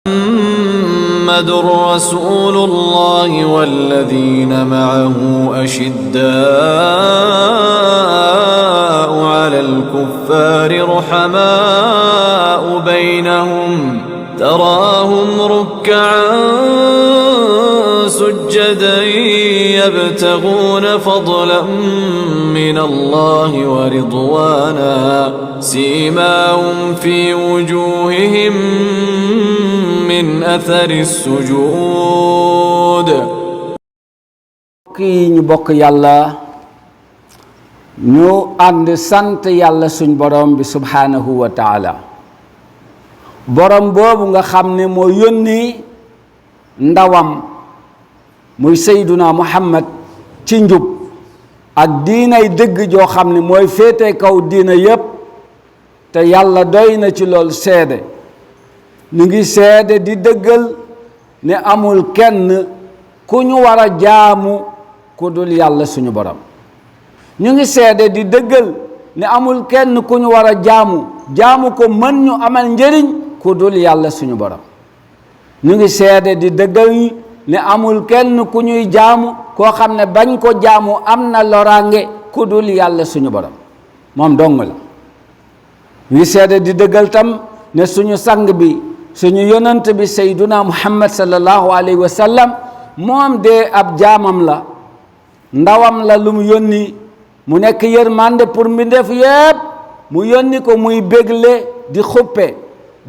محمد رسول الله والذين معه أشداء على الكفار رحماء بينهم تراهم ركعا سجدا يبتغون فضلا من الله ورضوانا سيماهم في وجوههم من أثر السجود. kii ñu bokk yàlla ñu ànd sant yàlla suñ borom bi subhanahu wa taala borom boobu nga xam ne moo yónni ndawam muy sayduna muhammad ci njub ak diinay dëgg joo xam ne mooy féete kaw diina yépp te yàlla doy na ci lool seede ñu ngi seede di dëggal ne amul kenn ku ñu war a jaamu ku dul yàlla suñu borom ñu ngi seede di dëggal ne amul kenn ku ñu war a jaamu ko mën ñu amal njëriñ ku dul yàlla suñu borom ñu ngi seede di dëggal ne amul kenn ku ñuy jaamu koo xam ne bañ ko jaamu am na loraange ku dul yàlla suñu borom moom dong la ñu ngi seede di dëggal tam ne suñu sang bi suñu yonant bi sayduna muhammad sallallahu alayhi wa sallam moom de ab jaamam la ndawam la lu mu yónni mu nekk yërmande pour mbindeef yépp mu yónni ko muy bégle di xuppe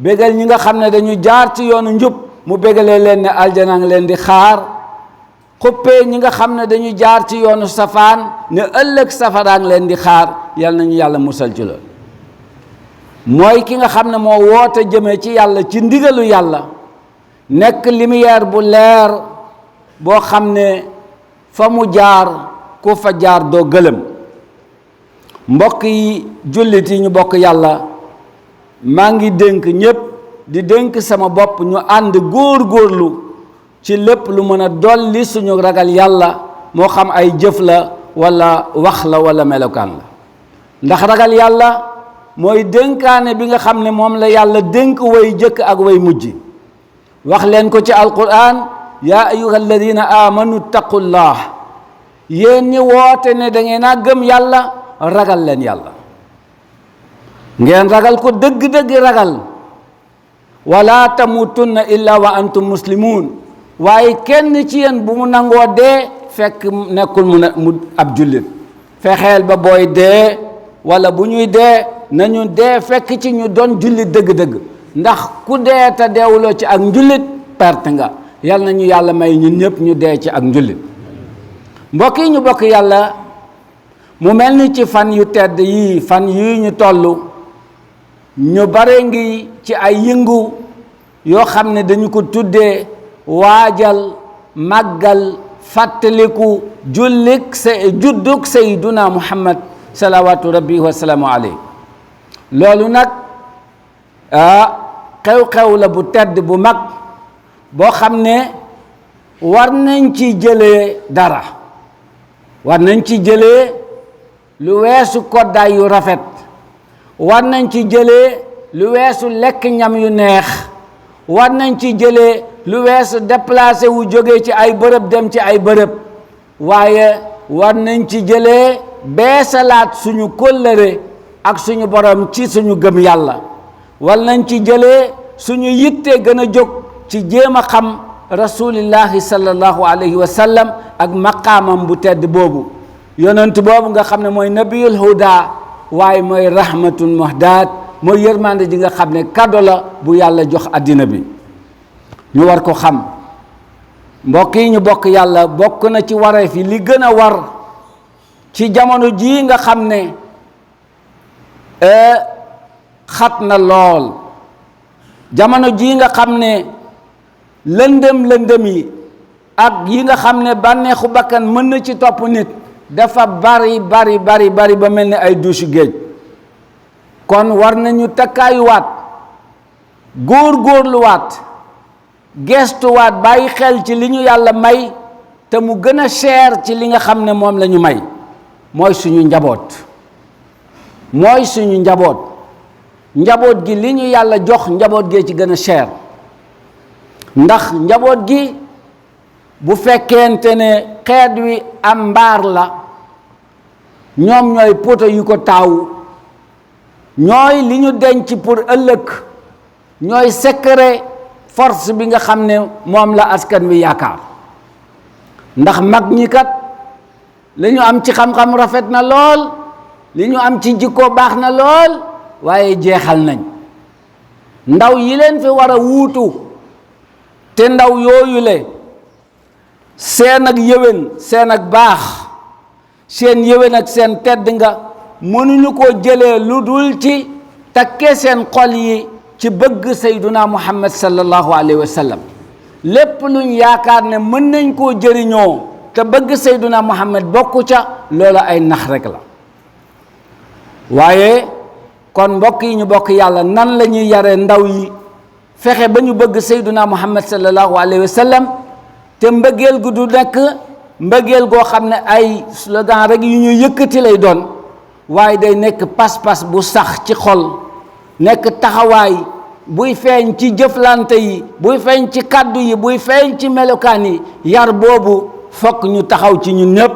bégal ñi nga xam ne dañu jaar ci yoonu njub mu bégalee leen ne aljana ngi leen di xaar xuppe ñi nga xam ne dañu jaar ci yoonu safaan ne ëllëg safara ngi leen di xaar yal nañu yàlla musal ci loolu mooy ki nga xam ne moo woote jëmee ci yàlla ci ndigalu yàlla nekk lumière bu leer boo xam ne fa mu jaar ku fa jaar doo gëlëm mbokk yi jullit yi ñu bokk yàlla maa ngi dénk ñépp di dénk sama bopp ñu ànd góor-góorlu ci lépp lu mën a dolli suñu ragal yàlla moo xam ay jëf la walla wax la walla melokaan la ndax ragal yàlla mooy dénkaane bi nga xam ne moom la yàlla dénk way jëkk ak way mujj wax leen ko ci alquran yaa ayyuha alladina amanu taqullah yéen ñi woote ne da ngeen a gëm yàlla ragal leen yàlla ngeen ragal ko dëgg-dëgg ragal wala tamutunna illa wa antum muslimun waaye kenn ci yéen bu mu nangoo dee fekk nekkul mu ab jullit fexeel ba booy dee wala bu ñuy dee nañu dee fekk ci ñu doon jullit dëgg-dëgg ndax ku dee te deewuloo ci ak njullit perte nga yal na ñu yàlla may ñun ñëpp ñu dee ci ak njullit mbokk yi ñu bokk yàlla mu mel ni ci fan yu tedd yii fan yii ñu toll ñu bare ngi ci ay yëngu yoo xam ne dañu ko tuddee waajal màggal fàttaliku juddug sayyiduna muhammad salawaatu rabbi wa salaamu alayhi loolu nag xew-xew la bu tedd bu mag boo xam ne war nañ ci jëlee dara war nañ ci jëlee lu weesu koddaay yu rafet war nañ ci jëlee lu weesu lekk ñam yu neex war nañ ci jëlee lu weesu déplacé wu jóge ci ay bërëb dem ci ay bërëb waaye war nañ ci jëlee beesalaat suñu kóllëre ak suñu borom ci suñu gëm yàlla war nañ ci jëlee suñu yitte gën a jóg ci jéem a xam rasulillahi sallallahu alayhi wa sallam ak maqaamam bu tedd boobu yonent boobu nga xam ne mooy nabiyul huda waaye mooy rahmatun muhdaat mooy yërmande ji nga xam ne kado la bu yàlla jox àddina bi ñu war ko xam mbokk yi ñu bokk yàlla bokk na ci wareef yi li gën a war ci jamono jii nga xam ne xat na lool jamono jii nga xam ne lëndëm yi ak yi nga xam ne bànneexu bakkan mën na ci topp nit dafa bari ba mel ni ay douche géej kon war nañu takkaayuwaat góor-góorluwaat gestuwaat bàyyi xel ci li ñu yàlla may te mu gën a cher ci li nga xam ne moom la ñu may mooy suñu njaboot njaboot gi li ñu yàlla jox njaboot gee ci gën a cher ndax njaboot gi bu fekkente ne xeet wi am mbaar la ñoom ñooy poto yu ko taawu ñooy li ñu denc pour ëllëg ñooy secret force bi nga xam ne moom la askan wi yaakaar ndax mag ñi kat li ñu am ci xam-xam rafet na lool li ñu am ci jikko baax na lool waaye jeexal nañ ndaw yi leen fi war a wuutu te ndaw yooyu le seen ak yëwén seen ak baax seen yëwén ak seen tedd nga mënuñu koo jëlee lu dul ci takkee seen xol yi ci bëgg sayduna muhammad sallallahu alayhi wa sallam lépp luñ yaakaar ne mën nañ koo jëriñoo te bëgg sayduna muhammad bokku ca loola ay nax rek la waaye kon mbokk yi ñu bokk yàlla nan la ñuy yare ndaw yi fexe ba ñu bëgg sayduna muhammad sallallahu alayhi wa sallam te mbëggeel gu du nekk mbëggeel goo xam ne ay slogan rek yu ñu yëkkati lay doon waaye day nekk pas-pas bu sax ci xol nekk taxawaay buy feeñ ci jëflante yi buy feeñ ci kàddu yi buy feeñ ci melokaan yi yar boobu fokk ñu taxaw ci ñun ñëpp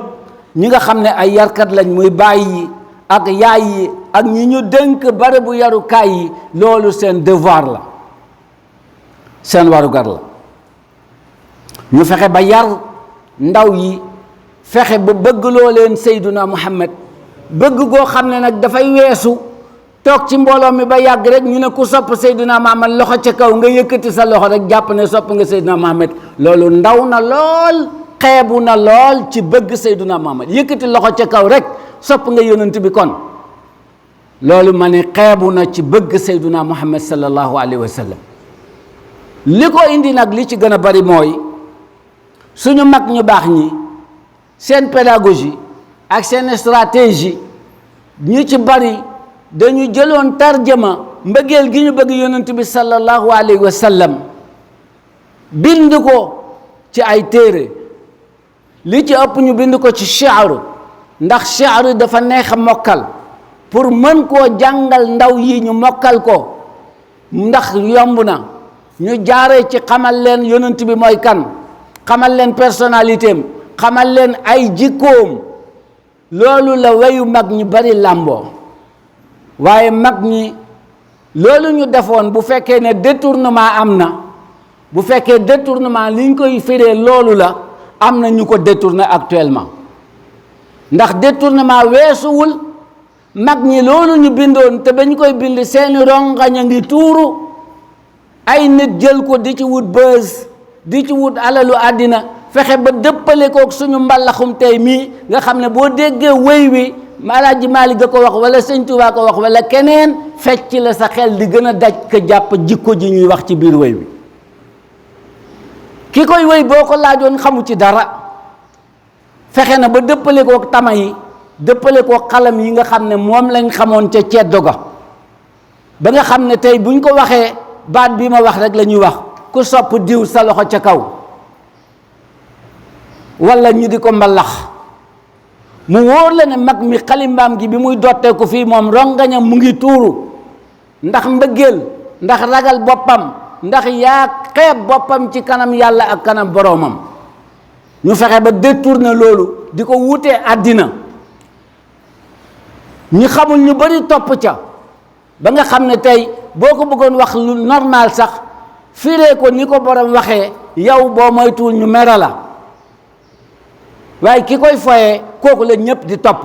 ñi nga xam ne ay yarkat lañ muy baay yi ak yaay yi ak ñi ñu dénk barabu yarukaay yi loolu seen devoir la seen warugar la ñu fexe ba yar ndaw yi fexe ba bëgg loo leen sayduna muhammad bëgg goo xam ne nag dafay weesu toog ci mbooloo mi ba yàgg rek ñu ne ku sopp sayduna muhammad loxo ca kaw nga yëkkati sa loxo rek jàpp ne sopp nga sayduna muhammad loolu ndaw na lool xeebu na lool ci bëgg sayduna muhammad yëkkati loxo ca kaw rek sopp nga yonent bi kon loolu ma ne xeebu na ci bëgg sayduna muhammad sallallahu alayhi wa sallam li ko indi nag li ci gën a bari mooy suñu mag ñu baax ñi seen pédagogie ak seen stratégie ñu ci bari dañu jëloon tarjama mbëggeel gi ñu bëgg yonent bi sallallahu alayhi wa sallam bind ko ci ay téere li ci ëpp ñu bind ko ci shi'ru ndax shi'ru dafa neex a mokkal pour mën koo jàngal ndaw yi ñu mokkal ko ndax yomb na ñu jaaree ci xamal leen yonent bi mooy kan xamal leen personnalité am xamal leen ay jikkoom loolu la wayu mag ñi bari làmboo waaye mag ñi loolu ñu defoon bu fekkee ne détournement am na bu fekkee détournement li ñu koy firee loolu la am na ñu ko détourné actuellement ndax détournement weesuwul mag ñi loolu ñu bindoon te ba ñu koy bind seeni rongañ a ngi tuuru ay nit jël ko di ci wut buzz di ci wut alalu àddina fexe ba dëppale kook suñu mbalaxum tey mii nga xam ne boo déggee wéy wi Alaaji Maalik ga ko wax wala Sëñ Tuubaa ko wax wala keneen fecc la sa xel di gën a daj ko jàpp jikko ji ñuy wax ci biir wéy wi ki koy wéy boo ko laajoon xamu ci dara fexe na ba dëppale kook tama yi dëppale kook xalam yi nga xam ne moom lañ xamoon ca ceddo ga ba nga xam ne tey buñ ko waxee baat bi ma wax rek la ñuy wax ku sopp diw sa loxo ca kaw wala ñu di ko mbalax mu wóor la ne mag mi xalimbaam gi bi muy dotteeku fii moom rongañam mu ngi tuuru ndax mbëggeel ndax ragal boppam ndax yaa xeeb boppam ci kanam yàlla ak kanam boroomam ñu fexe ba détourner loolu di ko wutee àddina ñi xamul ñu bari topp ca ba nga xam ne tey boo ko bëggoon wax lu normal sax firee ko ni ko borom waxee yow boo moytuwul ñu mere la waaye ki koy foyee kooku la ñëpp di topp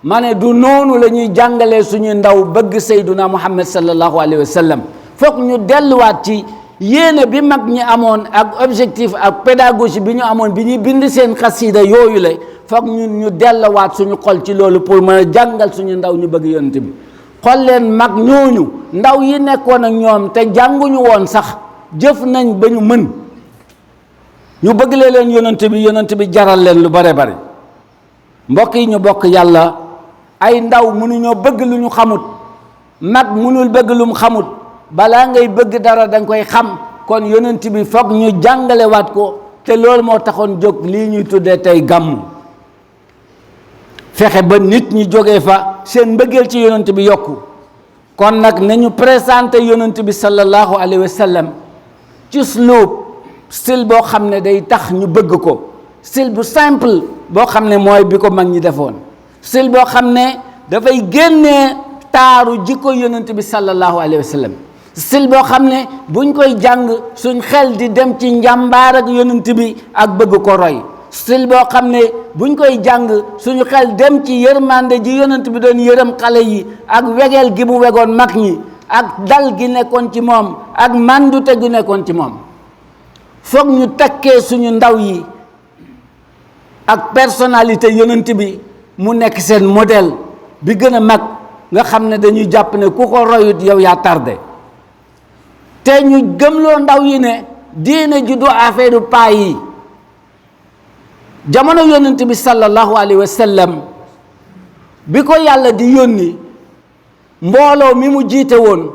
ma ne du noonu la ñuy jàngalee suñu ndaw bëgg sayduna muhammad sallallahu alayhi wa sallam foog ñu delluwaat ci yéene bi mag ñi amoon ak objectif ak pédagogie bi ñu amoon bi ñuy bind seen xasida yooyu la foog ñu delluwaat suñu xol ci loolu pour mën a jàngal suñu ndaw ñu bëgg yonent bi xol leen mag ñooñu ndaw yi nekkoon ak ñoom te jànguñu woon sax jëf nañ ba ñu mën ñu bëgg leen yonent bi jaral leen lu bare bare mbokk yi ñu bokk yàlla ay ndaw mënuñoo bëgg lu ñu xamut mag mënul bëgg lu mu xamut balaa ngay bëgg dara danga koy xam kon yonent bi foog ñu jàngalewaat ko te loolu moo taxoon jóg lii ñuy tuddee tey gàmmu fexe ba nit ñi jógee fa seen mbëggeel ci yonent bi yokku kon nag nañu présenté yonent bi sallallahu alayhi wa sallam ci uslub style boo xam ne day tax ñu bëgg ko, style bu simple boo xam ne mooy bi ko mag ñi defoon, style boo xam ne dafay génnee taaru jikko yonent bi sallallahu alayhi wa sallam, style boo xam ne buñ koy jàng suñ xel di dem ci njàmbaar ak yonent bi ak bëgg ko roy, style boo xam ne buñ koy jàng suñu xel dem ci yërmande ji yonent bi doon yërëm xale yi ak wegeel gi mu wegoon mag ñi ak dal gi nekkoon ci moom ak màndute gi nekkoon ci moom. foog ñu takkee suñu ndaw yi ak personnalité yonent bi mu nekk seen modèle bi gën a mag, nga xam ne dañuy jàpp ne ku ko royut yow yaa tardé. te ñu gëmloo ndaw yi ne diine ji du affaire paa yi. jamono yonent bi sallallahu alayhi wa sallam bi ko yàlla di yónni, mbooloo mi mu jiite woon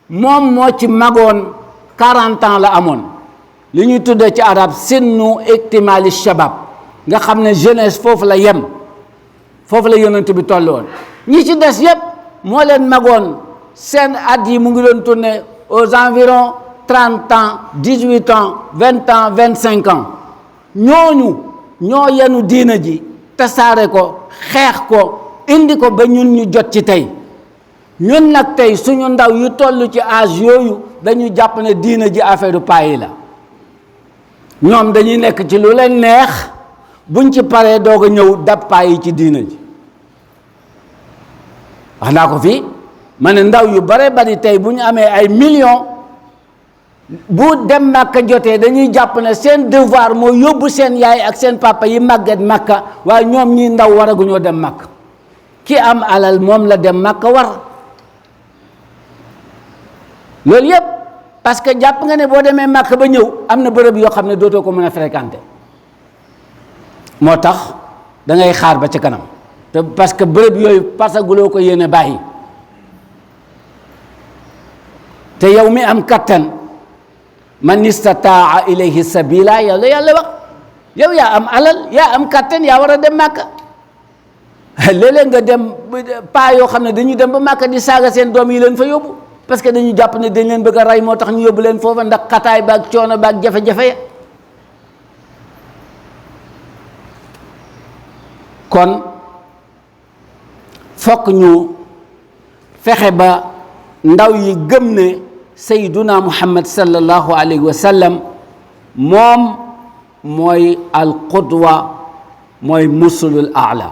moom moo ci magoon 40 ans la amoon, li ñuy tuddee ci arab sinnu iktimali shabab, nga xam ne jeunesse foofu la yem, foofu la yonent bi toll woon. ñi ci des yépp moo leen magoon, seen at yi mu ngi doon tourner aux environs 30 ans 18 ans 20 ans 25 ans. ñooñu ñoo yenu diina ji tasaare ko, xeex ko, indi ko ba ñun ñu jot ci tey. ñun nag tey suñu ndaw yu toll ci âge yooyu dañu jàpp ne diina ji affaire paa yi la. ñoom dañuy nekk ci lu leen neex, buñ ci paree doog a ñëw dab paa yi ci diina ji. wax naa ko fii ma ne ndaw yu bare bari tey bu ñu amee ay millions, bu dem Makka jotee dañuy jàpp ne seen devoir moo yóbbu seen yaay ak seen papa yi màgget Makka, waaye ñoom ñi ndaw waraguñoo dem Makka. ki am alal moom la dem Makka war. loolu yépp parce que jàpp nga ne boo demee Makka ba ñëw am na bërëb yoo xam ne dootoo ko mën a fréquenter, moo tax da ngay xaar ba ci kanam, te parce que bërëb yooyu parce que guloo ko yéene bàyyi. te yow mi am kattan, man istataa ilayhi sabila yow la yàlla wax, yow yaa am alal, yaa am kattan, yaa war a dem Makka. léeg-léeg nga dem paa yoo xam ne dañuy dem ba Makka di saaga seen doom yi leen fa yóbbu, parce que dañu jàpp ne dañ leen bëgg a rey, moo tax ñu yóbbu leen foofa ndax xataay baag coono baag jafe-jafe ya. kon fokk ñu fexe ba ndaw yi gëm ne sayyiduna Muhammad sallallahu alayhi wa sallam moom mooy al qudwa, mooy musulul aala,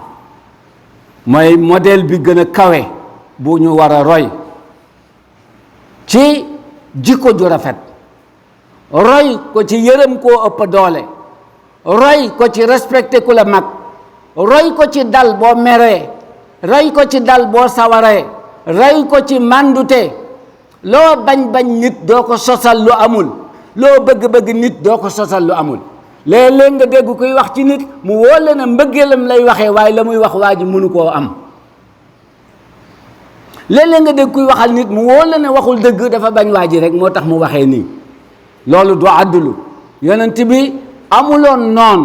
mooy modèle bi gën a kawe bu ñu war a roy ci jikko ju rafet, roy ko ci yërëm koo ëpp doole, roy ko ci respecté ku la mag, roy ko ci dal boo meree, roy ko ci dal boo sawaree, roy ko ci màndute. loo bañ-bañ nit doo ko sosal lu amul, loo bëgg-bëgg nit doo ko sosal lu amul. léeg-léeg nga dégg kuy wax ci nit mu wóole na mbëggeelam lay waxee, waaye la muy wax waa ji mënu koo am. léeg-léeg nga dégg kuy waxal nit mu wóole ne waxul dëgg, dafa bañ waa ji rek moo tax mu waxee nii. loolu du àddulu. yonent bi amuloon noon,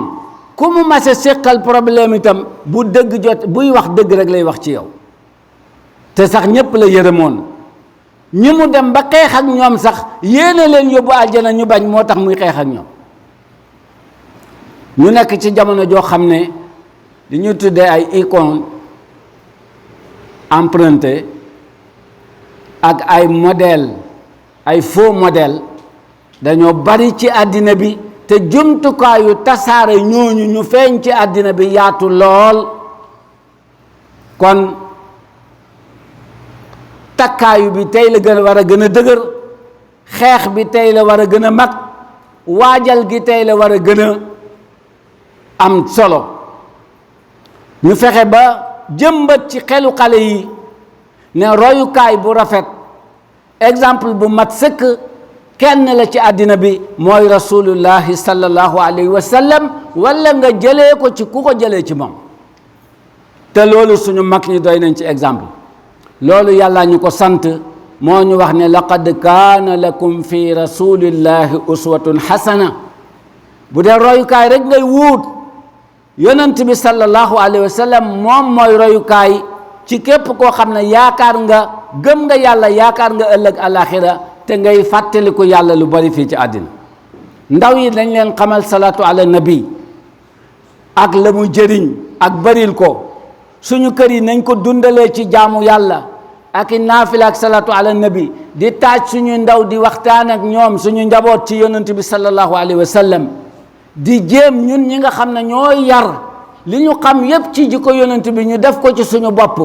ku mu mase séqal problème itam bu dëgg jot, buy wax dëgg rek lay wax ci yow. te sax ñépp la yërëmoon. ñi mu dem ba xeex ak ñoom sax yéene leen yóbbu aljana ñu bañ, moo tax muy xeex ak ñoom. ñu nekk ci jamono joo xam ne li ñu tuddee ay icône emprunté ak ay modèle, ay faux modèle dañoo bari ci àddina bi, te jumtukaayu tasaare ñooñu ñu feeñ ci àddina bi yaatu lool. kon takkaayu bi tey la gën a war a gën a dëgër, xeex bi tey la war a gën a mag, waajal gi tey la war a gën a am solo. ñu fexe ba jëmbat ci xelu xale yi ne royukaay bu rafet, exemple bu mat sëkk kenn la ci àddina bi, mooy rasulullahi sallallahu alayhi wa sallam, wala nga jëlee ko ci ku ko jëlee ci moom. te loolu suñu mag ñi doy nañ ci exemple. loolu yàlla ñu ko sant, moo ñu wax ne laqad kaana lakum fi rasulillahi uswatun hasana. bu dee royukaay rek ngay wuut, yonent bi sallallahu alayhi wa sallam moom mooy royukaay ci képp koo xam ne yaakaar nga, gëm nga yàlla, yaakaar nga ëllëg alaxira, te ngay fàttaliku yàlla lu bari fii ci àddina. ndaw yi dañ leen xamal salaatu ala nabi ak la mu jëriñ ak baril ko suñu kër yi nañ ko dundalee ci jaamu yàlla ak i naafila ak salaatu ala nabi di taaj suñu ndaw di waxtaan ak ñoom suñu njaboot ci yonent bi sallallahu alayhi wa sallam di jéem ñun ñi nga xam ne ñooy yar li ñu xam yépp ci jikko yonent bi ñu def ko ci suñu bopp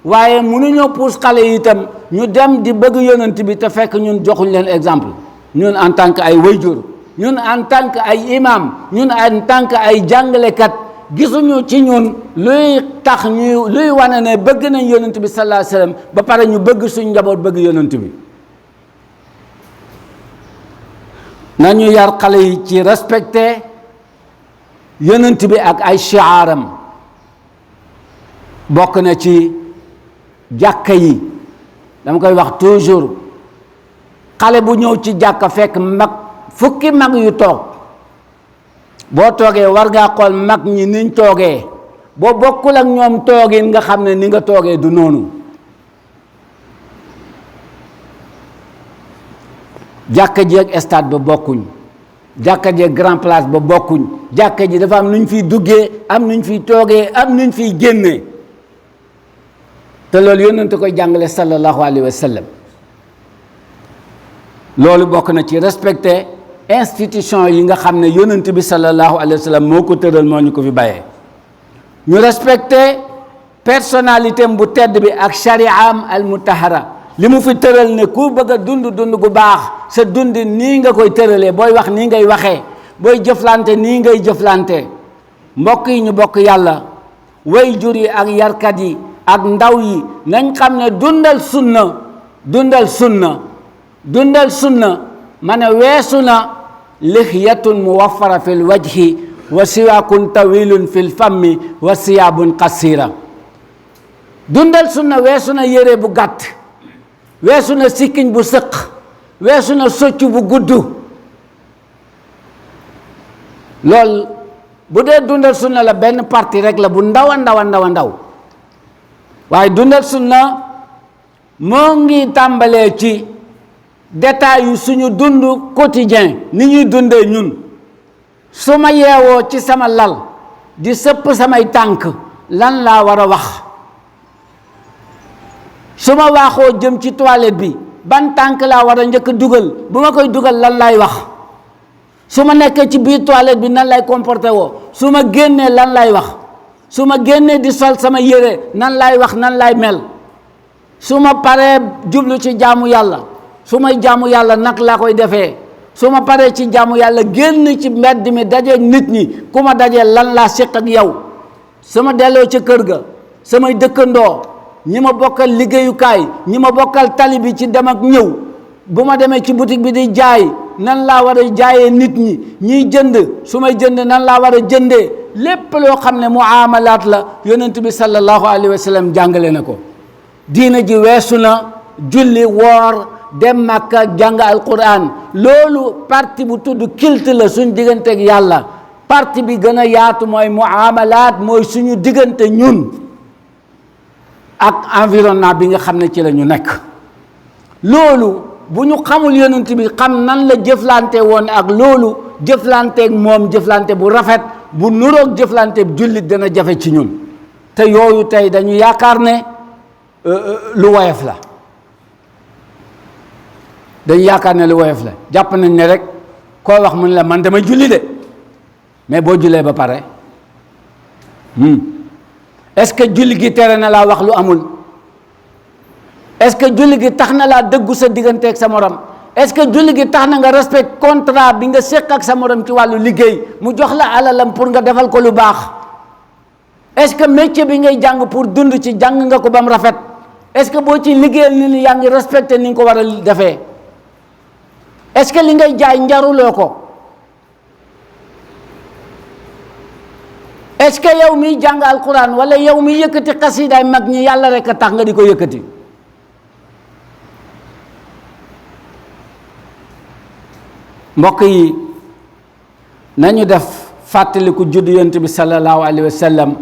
waaye mënuñoo puus xale yi itam ñu dem di bëgg yonent bi te fekk ñun joxuñ leen exemple ñun en tant que ay wayjur ñun en tant que ay imam ñun en tant que ay jàngalekat gisuñu ci ñun luy tax ñu luy wane ne bëgg nañ yonent bi sallallahu alayhi wasallam ba pare ñu bëgg suñu njaboot bëgg yonent bi nañu yar xale yi ci respecté yonent bi ak ay shi'aaram bokk na ci jàkka yi dama koy wax toujours xale bu ñëw ci jàkka fekk mag fukki mag yu toog boo toogee war ngaa xool mag ñi niñ toogee boo bokkul ak ñoom toogin nga xam ne ni nga toogee du noonu jàkka ji ak stade ba bokkuñ jàkka ji ak grand place ba bokkuñ jàkka ji dafa am nuñ fiy duggee am nuñ fiy toogee am nuñ fiy génnee te loolu yónnante koy jàngale sallallahu alayhi wa sallam loolu bokk na ci respecté institution yi nga xam ne yónnante bi sallallahu alayhi wa sallam moo ko tëral moo ñu ko fi bàyyee ñu respecté personnalité bu tedd bi ak shari'am al mutahara li mu fi tëral ne ku bëgg a dund gu baax sa dund nii nga koy tëralee booy wax nii ngay waxee booy jëflante nii ngay jëflante mbokk yi ñu bokk yàlla way jur yi ak yarkat yi ak ndaw yi nañ xam ne dundal sunna ma ne weesu na lixyatun muwaffara fi lwajhi wa siwaakun tawilun fi lfammi wa siyaabun qasira dundal sunna weesu na yére bu gàtt weesu na sikkiñ bu sëq weesu na soccu bu gudd loolu bu dee dundal sunna la benn parti rek la bu ndaw a ndaw waaye dundal sunna moo ngi tàmbalee ci détails yu suñu dund quotidien ni ñuy dundee ñun su ma yeewoo ci sama lal di sëpp samay tànk lan laa war a wax su ma waaxoo jëm ci toilette bi ban tànk laa war a njëkk dugal bu ma koy dugal lan laay wax su ma nekkee ci biir toilette bi nan lay comporté woo su ma génnee lan lay wax su ma génnee di sol sama yére nan lay wax nan lay mel su ma paree jublu ci jaamu yàlla su may jaamu yàlla nag laa koy defee su ma paree ci jaamu yàlla génn ci mbedd mi dajeeg nit ñi ku ma dajee lan laa séq ak yow sama delloo ca kër ga samay dëkkandoo ñi ma bokkal liggéeyukaay ñi ma bokkal tali bi ci dem ak ñëw bu ma demee ci boutique bi di jaay nan laa war a jaayee nit ñi ñiy jënd su may jënd nan laa war a jëndee lépp loo xam ne muamalaat la yonent bi sallallahu alayhi wa sallam jàngale na ko diina ji weesu na julli woor dem Makka jàng alquran loolu partie bu tudd culte la suñ digganteeg yàlla partie bi gën a yaatu mooy muamalaat mooy suñu diggante ñun ak environnement bi nga xam ne ci la ñu nekk loolu bu ñu xamul yonent bi xam nan la jëflante woon ak loolu jëflanteeg moom jëflante bu rafet bu nuroog jëflante jullit dana jafe ci ñun te yooyu tey dañu yaakaar ne lu woyof la dañu yaakaar ne lu woyof la jàpp nañ ne rek koo wax mu ne la man dama julli de mais boo jullee ba pare est-ce que julli gi tere na laa wax lu amul est-ce que julli gi tax na laa dëggu sa digganteeg sa morom est-ce que julli gi tax na nga respect contrat bi nga séq ak sa morom ci wàllu liggéey mu jox la alalam pour nga defal ko lu baax est-ce que métier bi ngay jàng pour dund ci jàng nga ko ba mu rafet est-ce que boo ci liggéeyal nit ñi yaa ngi respecté ni nga ko war a defee est-ce que li ngay jaay njaruloo ko est-ce que yow miy jàng alquran wala yow mi yëkkati xasidaay mag ñi yàlla rek a tax nga di ko yëkkati mbokk yi nañu def fàttaliku judd yonent bi sallallahu alayhi wa sallam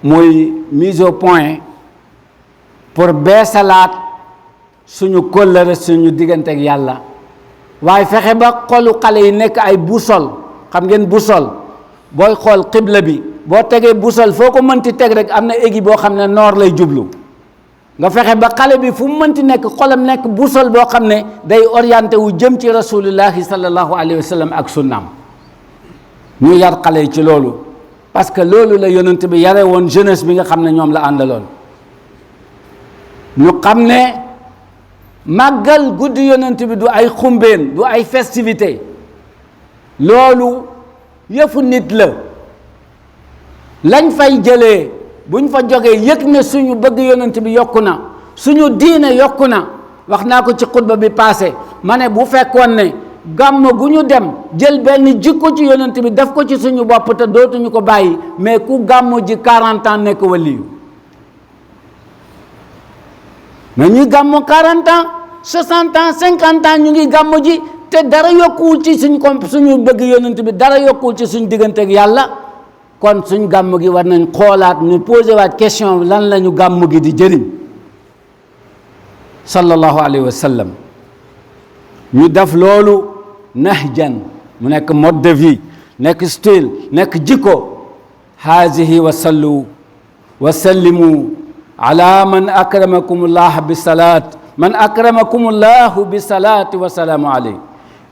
muy mise au point pour beesalaat suñu kóllëre suñu diggante ak yàlla waaye fexe ba xolu xale yi nekk ay busol. xam ngeen busol booy xool xibla bi boo tegee busol foo ko mënti teg rek am na aiguille boo xam ne noor lay jublu nga fexe ba xale bi fu mu mënti nekk xolam nekk busol boo xam ne day orienté wu jëm ci rasulullahi sallallahu alayhi wa sallam ak sunnaam. ñu yar xale yi ci loolu parce que loolu la yonent bi yare woon jeunesse bi nga xam ne ñoom la àndaloon. ñu xam ne màggal guddi yonent bi du ay xumbeen du ay festivité loolu yëfu nit la. lañ fay jëlee buñ fa jógee yëg ne suñu bëgg yonent bi yokku na suñu diine yokku na. wax naa ko ci xutba bi passé ma ne bu fekkoon ne gàmm gu ñu dem jël benn jikko ci yonent bi def ko ci suñu bopp te dootuñu ko bàyyi mais ku gàmm ji 40 ans nekk waliyu mais ñuy gàmm 40 ans 60 ans 50 ans ñu ngi gàmm ji te dara yokkuwul ci suñu bëgg yonent bi dara yokkuwul ci suñu diggante ak yàlla. kon suñ gàmm gi war nañ xoolaat ñu posé waat question lan la ñu gàmm gi di jëriñ sallallahu alayhi wa sallam ñu def loolu nahjan mu nekk mode de vie nekk style nekk jikko hazihi wa sallu wa sallimu ala man akramakum allah bi salat man akramakum allah bi salati wa salaamu alayhi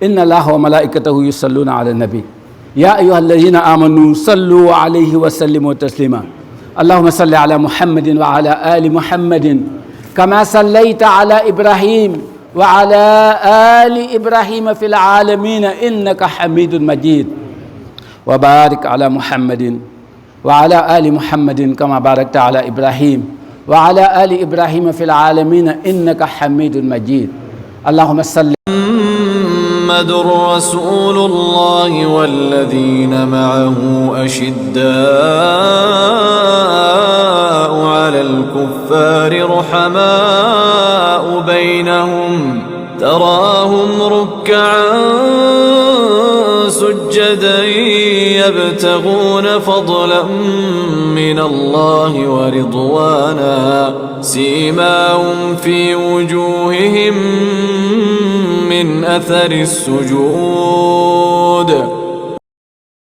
inna allaha wa malaikatahu yusalluna ala nabi يا أيها الذين آمنوا صلوا عليه وسلموا تسليما اللهم صل على محمد وعلى آل محمد كما صليت على إبراهيم وعلى آل إبراهيم في العالمين إنك حميد مجيد وبارك على محمد وعلى آل محمد كما باركت على إبراهيم وعلى آل إبراهيم في العالمين إنك حميد مجيد اللهم صل محمد رسول الله والذين معه أشداء على الكفار رحماء بينهم تراهم ركعا سجدا يبتغون فضلا من الله ورضوانا سيماهم في وجوههم من أثر السجود